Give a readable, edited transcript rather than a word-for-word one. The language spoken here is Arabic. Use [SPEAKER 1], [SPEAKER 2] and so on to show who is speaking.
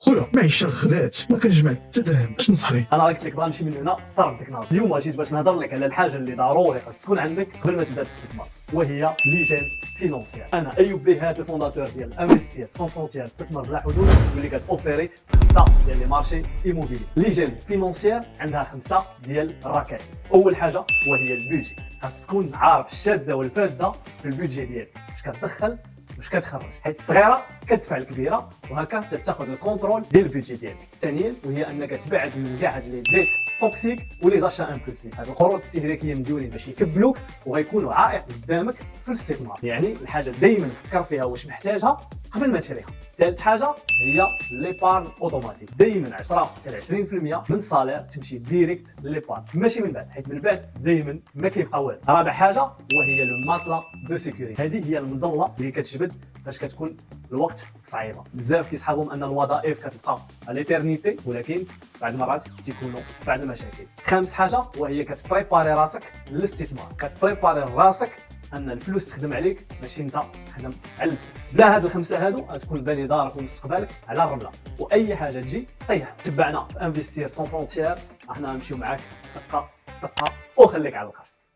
[SPEAKER 1] خويا معي شغلات ما كنجمع حتى درهم، اش تنصحني؟
[SPEAKER 2] انا قلت لك بغا نمشي من هنا تردك نهار. اليوم جيت باش نهضر لك على الحاجه اللي ضروري خاص تكون عندك قبل ما تبدا تستثمر، وهي ليجين فينونسيير. انا ايوب بيهات الفونداتور ديال انفستير سون فونتيير استثمر بلا حدود، واللي كتوبيري خمسه ديال لي مارشي ايموبيلي. ليجين فينونسيير عندها خمسه ديال الركائز. اول حاجه وهي البيدجي، خاص تكون عارف الشاده والفاده في البيدجي ديالك، اش كتدخل واش كتخرج، حيت الصغيره كتدفع الكبيره، وهكا تاخذ الكونترول ديال البيدجي ديالك. ثانيا وهي انك تبعد من كاع هاد لي ديت توكسيك ولي زاشا امبولسيف، هاد القروض الاستهلاكيه مديونين باش يكبلوك وغيكونوا عائق قدامك في الاستثمار. يعني الحاجه دائما فكر فيها واش محتاجها قبل ما تشريها. ثالث حاجه هي ليبارن اوتوماتيك، دائما 10 حتى 20% من الصالير تمشي ديريكت لليبارن، ماشي من بعد، حيت من بعد دائما ما كيبقى والو. رابع حاجه وهي لو ماتلا دو سيكوريتي، هذه هي المظله اللي كتجبد فاش كتكون الوقت صعيبه. بزاف كيسحابهم ان الوظائف كتبقى ليترنيتي، ولكن بعض المرات تيكونوا بعض المشاكل. خامس حاجه وهي كتبريباري راسك للاستثمار، كتبريباري راسك ان الفلوس تخدم عليك ماشي انت تخدم على الفلوس. بلا هاد الخمسه هادو غتكون باني دارك ومستقبلك على الرمله، واي حاجه تجي طيح. تبعنا في انفستير سون فرونتيير، احنا نمشيو معاك دقه دقه وخليك على القرص.